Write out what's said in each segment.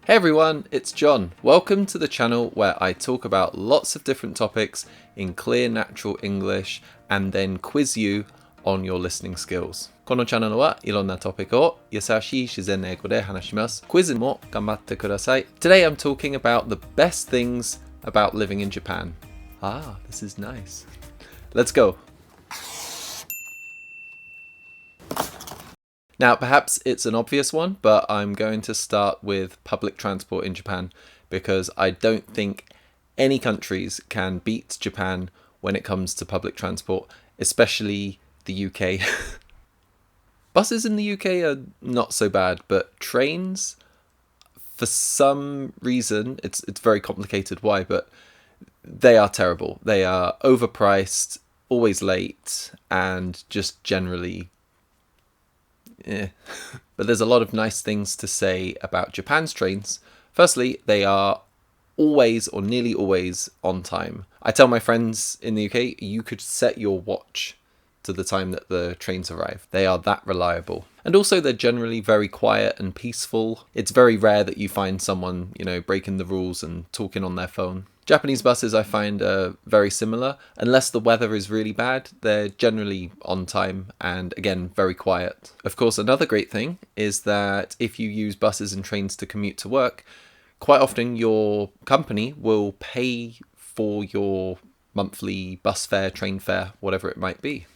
Hey everyone, it's John. Welcome to the channel where I talk about lots of different topics in clear natural English and then quiz you on your listening skills. このチャンネルはいろんなトピックを優しい自然な英語で話します。クイズも頑張ってください。Today I'm talking about the best things about living in Japan. This is nice. Let's go. Now, perhaps it's an obvious one, but I'm going to start with public transport in Japan because I don't think any countries can beat Japan when it comes to public transport, especially the UK. Buses in the UK are not so bad, but trains, for some reason, it's very complicated why, but they are terrible. They are overpriced, always late, and just generally But there's a lot of nice things to say about Japan's trains. Firstly, they are always or nearly always on time. I tell my friends in the UK, you could set your watch to the time that the trains arrive. They are that reliable. And also they're generally very quiet and peaceful. It's very rare that you find someone, breaking the rules and talking on their phone. Japanese buses I find are very similar. Unless the weather is really bad, they're generally on time and again, very quiet. Of course, another great thing is that if you use buses and trains to commute to work, quite often your company will pay for your monthly bus fare, train fare, whatever it might be.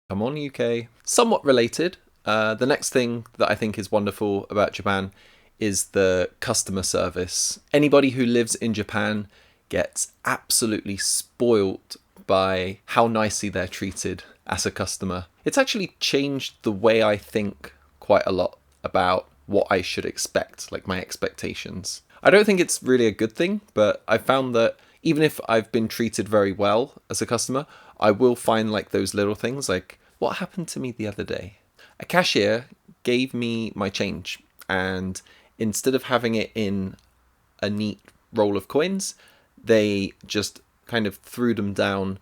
Come on, UK. Somewhat related, the next thing that I think is wonderful about Japan is the customer service. Anybody who lives in Japan gets absolutely spoilt by how nicely they're treated as a customer. It's actually changed the way I think quite a lot about what I should expect, like my expectations. I don't think it's really a good thing, but I found that even if I've been treated very well as a customer, I will find like those little things, like what happened to me the other day? A cashier gave me my change, and instead of having it in a neat roll of coins, they just kind of threw them down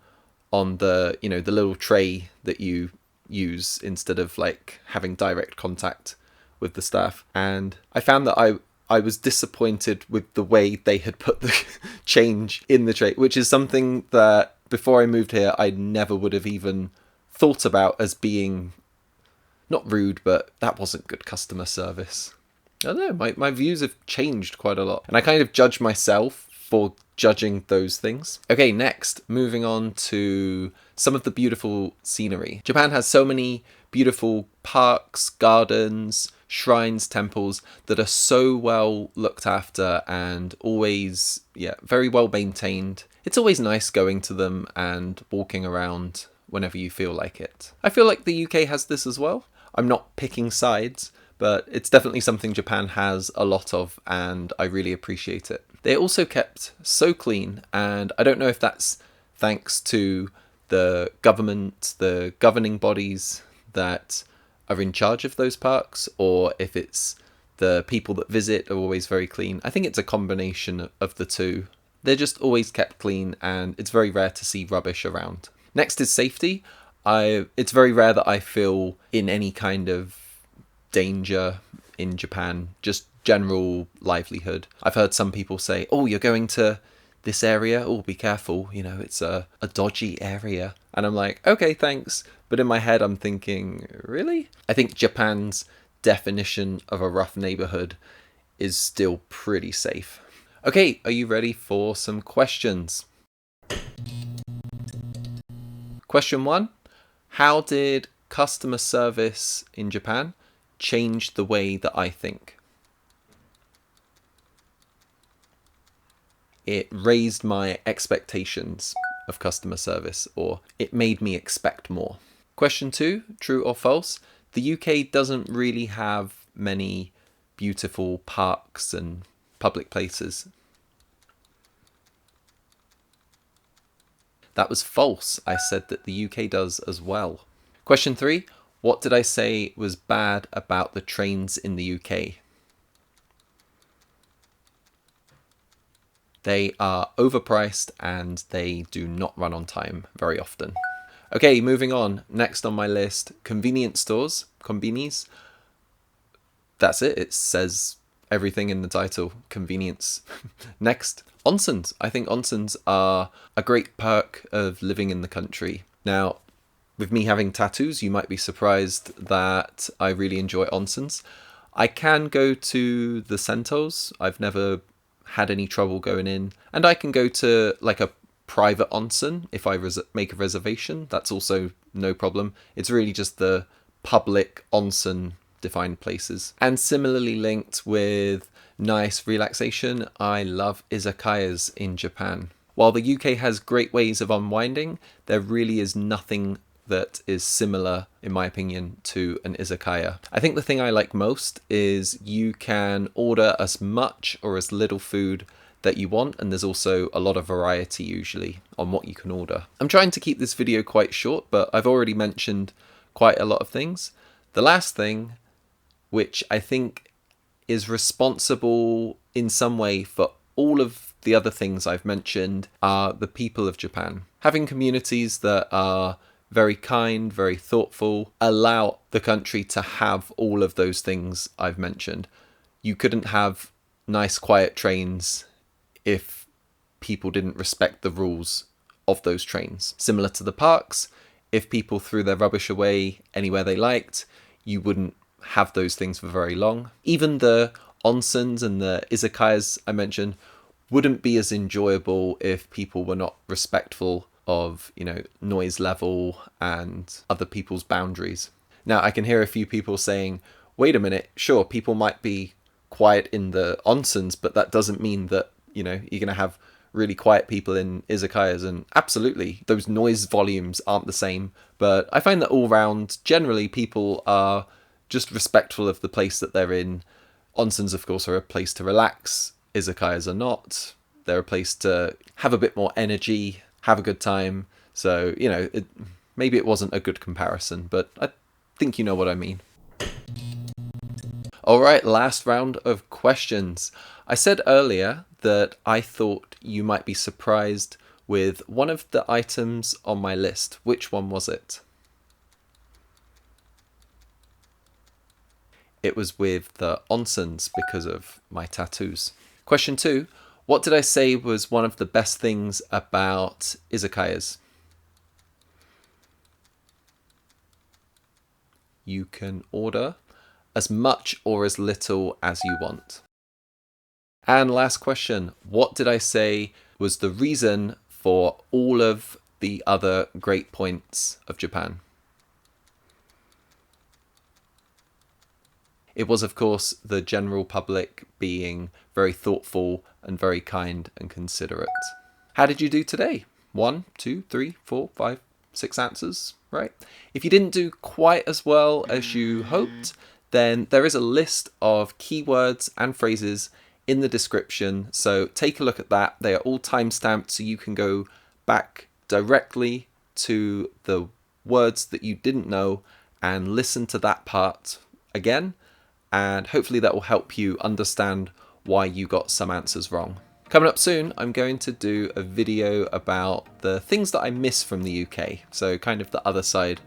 on the, the little tray that you use instead of like having direct contact with the staff. And I found that I was disappointed with the way they had put the change in the tray, which is something that before I moved here, I never would have even thought about as being not rude, but that wasn't good customer service. I don't know, my views have changed quite a lot. And I kind of judge myself for judging those things. Okay, next, moving on to some of the beautiful scenery. Japan has so many beautiful parks, gardens, shrines, temples that are so well looked after and always, very well maintained. It's always nice going to them and walking around whenever you feel like it. I feel like the UK has this as well. I'm not picking sides, but it's definitely something Japan has a lot of, and I really appreciate it. They're also kept so clean, and I don't know if that's thanks to the government, the governing bodies that are in charge of those parks, or if it's the people that visit are always very clean. I think it's a combination of the two. They're just always kept clean, and it's very rare to see rubbish around. Next is safety. It's very rare that I feel in any kind of danger in Japan, just general livelihood. I've heard some people say, oh, you're going to this area, oh, be careful, it's a dodgy area. And I'm like, okay, thanks. But in my head, I'm thinking, really? I think Japan's definition of a rough neighborhood is still pretty safe. Okay, are you ready for some questions? Question 1. How did customer service in Japan change the way that I think? It raised my expectations of customer service, or it made me expect more. Question 2, true or false? The UK doesn't really have many beautiful parks and public places. That was false. I said that the UK does as well. Question 3, what did I say was bad about the trains in the UK? They are overpriced and they do not run on time very often. Okay, moving on. Next on my list, convenience stores, konbinis. That's it. It says everything in the title, convenience. Next, onsens. I think onsens are a great perk of living in the country. Now, with me having tattoos, you might be surprised that I really enjoy onsens. I can go to the Sentos. I've never had any trouble going in. And I can go to like a private onsen if I make a reservation. That's also no problem. It's really just the public onsen defined places. And similarly linked with nice relaxation, I love izakayas in Japan. While the UK has great ways of unwinding, there really is nothing that is similar, in my opinion, to an izakaya. I think the thing I like most is you can order as much or as little food that you want, and there's also a lot of variety usually on what you can order. I'm trying to keep this video quite short, but I've already mentioned quite a lot of things. The last thing, which I think is responsible in some way for all of the other things I've mentioned, are the people of Japan. Having communities that are very kind, very thoughtful, allow the country to have all of those things I've mentioned. You couldn't have nice, quiet trains if people didn't respect the rules of those trains. Similar to the parks, if people threw their rubbish away anywhere they liked, you wouldn't have those things for very long. Even the onsens and the izakayas I mentioned wouldn't be as enjoyable if people were not respectful of, noise level and other people's boundaries. Now, I can hear a few people saying, wait a minute, sure, people might be quiet in the onsens, but that doesn't mean that, you're going to have really quiet people in izakayas. And absolutely, those noise volumes aren't the same. But I find that all round, generally, people are just respectful of the place that they're in. Onsens, of course, are a place to relax. Izakayas are not. They're a place to have a bit more energy, have a good time. So, maybe it wasn't a good comparison, but I think you know what I mean. All right, last round of questions. I said earlier that I thought you might be surprised with one of the items on my list. Which one was it? It was with the onsens because of my tattoos. Question 2. What did I say was one of the best things about izakayas? You can order as much or as little as you want. And last question. What did I say was the reason for all of the other great points of Japan? It was, of course, the general public being very thoughtful and very kind and considerate. How did you do today? 1, 2, 3, 4, 5, 6 answers, right? If you didn't do quite as well as you hoped, then there is a list of keywords and phrases in the description. So take a look at that. They are all timestamped, so you can go back directly to the words that you didn't know and listen to that part again. And hopefully that will help you understand why you got some answers wrong. Coming up soon, I'm going to do a video about the things that I miss from the UK. So kind of the other side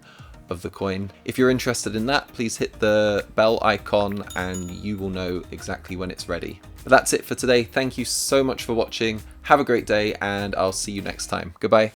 of the coin. If you're interested in that, please hit the bell icon and you will know exactly when it's ready. But that's it for today. Thank you so much for watching. Have a great day and I'll see you next time. Goodbye.